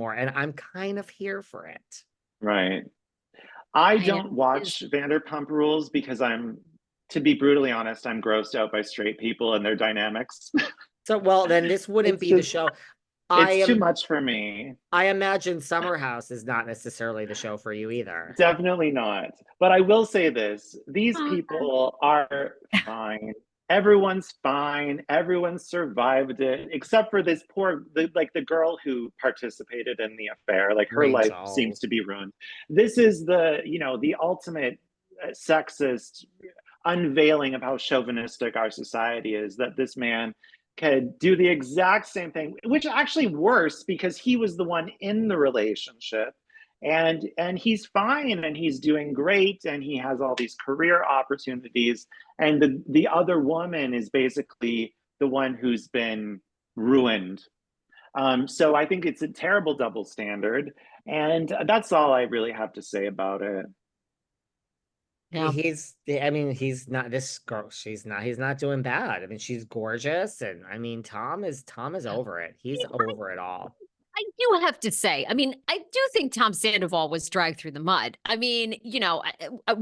more, and I'm kind of here for it. Right. I don't watch Vanderpump Rules because to be brutally honest, I'm grossed out by straight people and their dynamics. So, well, then this wouldn't be the show. It's too much for me. I imagine Summer House is not necessarily the show for you either. Definitely not. But I will say this, these people are fine. Everyone's fine. Everyone survived it, except for this the girl who participated in the affair. Like her life seems to be ruined. This is the ultimate sexist unveiling of how chauvinistic our society is, that this man could do the exact same thing, which actually worse because he was the one in the relationship, and he's fine and he's doing great and he has all these career opportunities, and the other woman is basically the one who's been ruined. So I think it's a terrible double standard, and that's all I really have to say about it. Yeah. He's not this girl. He's not doing bad. I mean, she's gorgeous. And I mean, Tom is over it. He's over it all. I do have to say, I mean, I do think Tom Sandoval was dragged through the mud. I mean,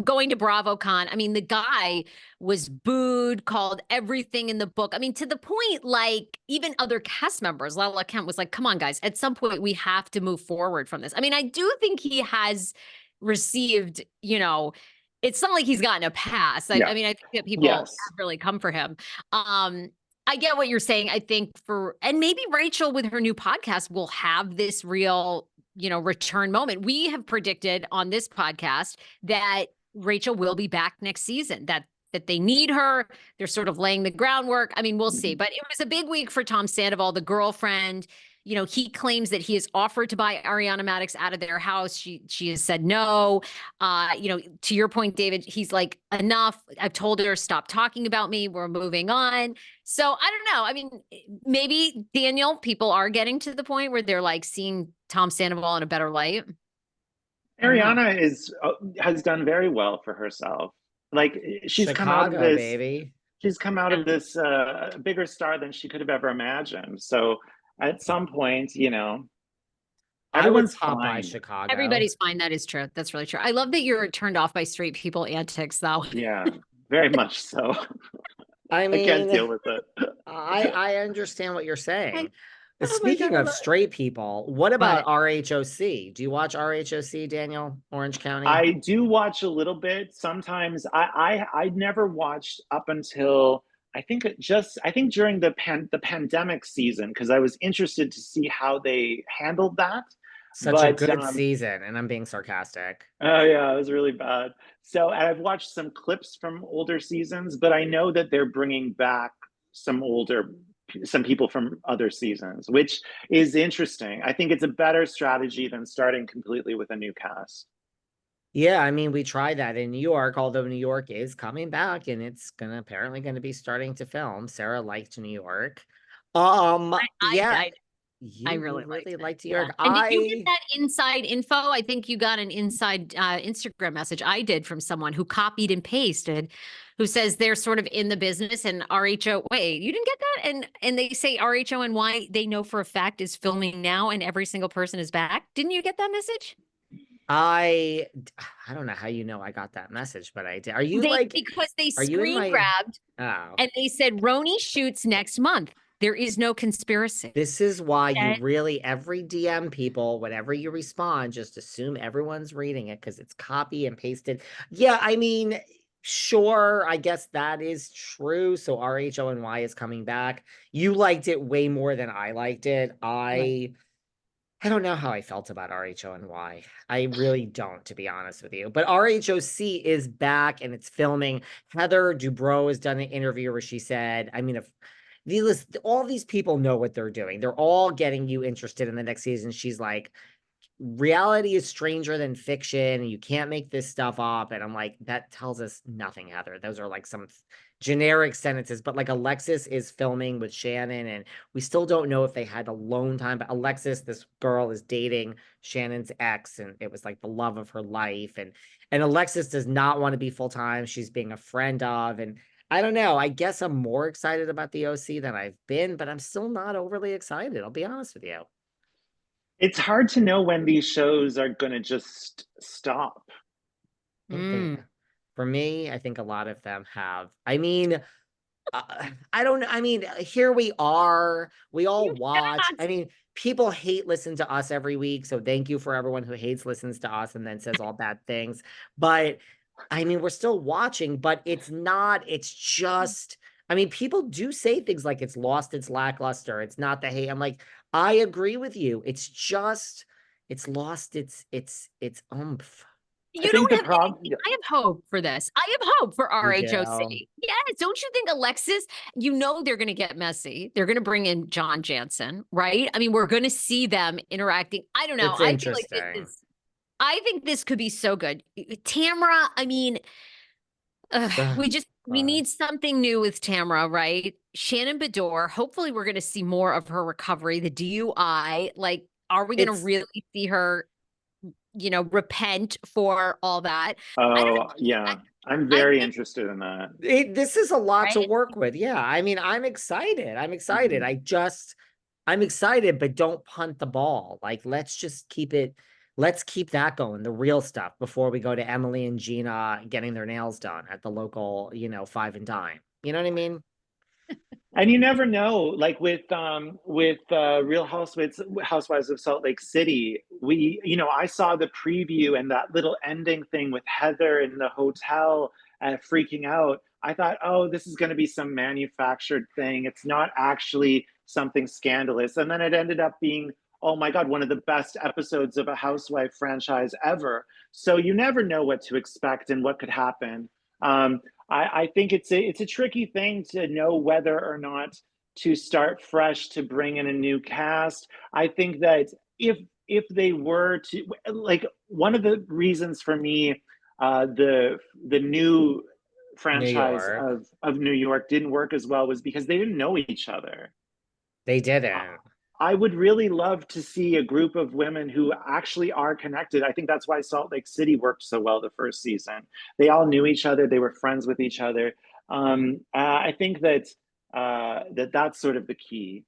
going to BravoCon, I mean, the guy was booed, called everything in the book. I mean, to the point, like, even other cast members, Lala Kent was like, come on, guys, at some point we have to move forward from this. I mean, I do think he has received, it's not like he's gotten a pass. I mean, I think that people have really come for him. I get what you're saying. I think and maybe Rachel with her new podcast will have this real, return moment. We have predicted on this podcast that Rachel will be back next season, that they need her. They're sort of laying the groundwork. I mean, we'll see. But it was a big week for Tom Sandoval, the girlfriend. He claims that he has offered to buy Ariana Madix out of their house. She has said no. To your point, David, he's like, enough. I've told her, stop talking about me. We're moving on. So I don't know. I mean, maybe, Daniel, people are getting to the point where they're like seeing Tom Sandoval in a better light. Ariana has done very well for herself. Like she's Chicago, come out of this, baby. She's come out of this bigger star than she could have ever imagined. So at some point, everyone's fine. By Chicago. Everybody's fine. That is true. That's really true. I love that you're turned off by straight people antics, though. Yeah, very much so. I mean, I can't deal with it. I understand what you're saying. Speaking of straight people, what about RHOC? Do you watch RHOC, Daniel? Orange County? I do watch a little bit. Sometimes I never watched up until I think during the pandemic season, because I was interested to see how they handled that. Such a good season, and I'm being sarcastic. Oh yeah, it was really bad. So I've watched some clips from older seasons, but I know that they're bringing back some people from other seasons, which is interesting. I think it's a better strategy than starting completely with a new cast. Yeah, I mean, we tried that in New York, although New York is coming back and it's apparently going to be starting to film. Sarah liked New York. I really liked New York. And did you get that inside info? I think you got an inside Instagram message. I did, from someone who copied and pasted, who says they're sort of in the business, and RHO. Wait, you didn't get that? And they say RHONY, they know for a fact, is filming now, and every single person is back. Didn't you get that message? I don't know how you know I got that message, but I did. Are you because they screen grabbed and they said RHONY shoots next month. There is no conspiracy. This is why you really, every DM people, whenever you respond, just assume everyone's reading it because it's copy and pasted. Yeah, I mean, sure, I guess that is true. So RHONY is coming back. You liked it way more than I liked it. I don't know how I felt about RHONY. I really don't, to be honest with you. But RHOC is back and it's filming. Heather Dubrow has done an interview where she said, I mean, all these people know what they're doing. They're all getting you interested in the next season. She's like, reality is stranger than fiction, and you can't make this stuff up. And I'm like, that tells us nothing, Heather. Those are like some generic sentences, but like Alexis is filming with Shannon, and we still don't know if they had alone time, but Alexis, this girl, is dating Shannon's ex, and it was like the love of her life. And Alexis does not want to be full-time. She's being a friend of, and I don't know. I guess I'm more excited about the OC than I've been, but I'm still not overly excited. I'll be honest with you. It's hard to know when these shows are going to just stop. For me, I think a lot of them have. I mean, I don't know. I mean, here we are. We all You watch. cannot. I mean, people hate listen to us every week. So thank you for everyone who hates listens to us and then says all bad things. But I mean, we're still watching, but it's just, I mean, people do say things like it's lost its lackluster. It's not the hate. I'm like, I agree with you. It's just, it's lost its oomph. I You think don't the have problem, anything. I have hope for this. I have hope for You do. RHOC. Yes. Don't you think, Alexis, you know they're going to get messy. They're going to bring in John Jansen, right? I mean, we're going to see them interacting. I don't know. It's I feel like interesting. I think this could be so good. Tamra, I mean, Ugh, we God. need something new with Tamra, right? Shannon Beador, hopefully we're going to see more of her recovery, the DUI. Like, are we going to It's really see her, repent for all that? I don't know. oh, yeah, I'm I very think, interested in that. this is a lot to right? work with. Yeah. I mean, I'm excited. I'm excited. Mhm. I'm excited, but don't punt the ball. Like, let's keep that going, the real stuff, before we go to Emily and Gina getting their nails done at the local, five and dime. You know what I mean? And you never know, like with Real Housewives of Salt Lake City, I saw the preview and that little ending thing with Heather in the hotel freaking out. I thought, oh, this is going to be some manufactured thing. It's not actually something scandalous. And then it ended up being, oh my God, one of the best episodes of a Housewife franchise ever. So you never know what to expect and what could happen. Um, I think it's a tricky thing to know whether or not to start fresh, to bring in a new cast. I think that if they were to, like, one of the reasons for me, the new New franchise York. of New York didn't work as well was because they didn't know each other. They Uh, didn't. I would really love to see a group of women who actually are connected. I think that's why Salt Lake City worked so well the first season. They all knew each other. They were friends with each other. I think that that's sort of the key.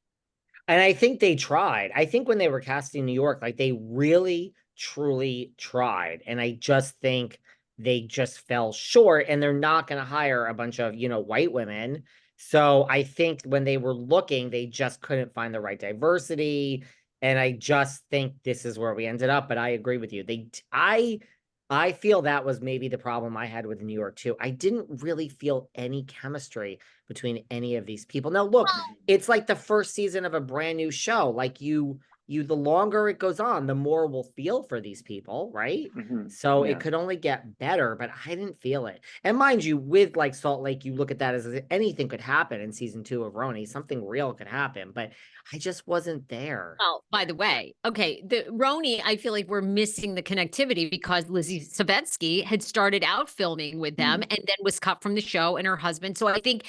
And I think they tried. I think when they were casting New York, like, they really, truly tried. And I just think they just fell short, and they're not going to hire a bunch of, white women. So I think when they were looking, they just couldn't find the right diversity. And I just think this is where we ended up. But I agree with you. I feel that was maybe the problem I had with New York too. I didn't really feel any chemistry between any of these people. Now, look, it's like the first season of a brand new show. Like, the longer it goes on, the more we'll feel for these people, right? Mm-hmm. So it Yeah. could only get better, but I didn't feel it. And mind you, with like Salt Lake, you look at that as anything could happen in season 2 of Roni. Something real could happen, but I just wasn't there. Oh, by the way, okay, the Roni, I feel like we're missing the connectivity because Lizzie Savetsky had started out filming with them Mm. and then was cut from the show, and her husband. So I think,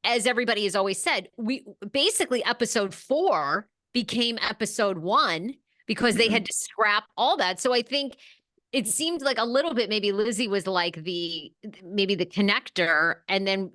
as everybody has always said, we basically episode 4 became episode 1 because they Mm-hmm. had to scrap all that. So I think it seemed like a little bit maybe Lizzie was like maybe the connector, and then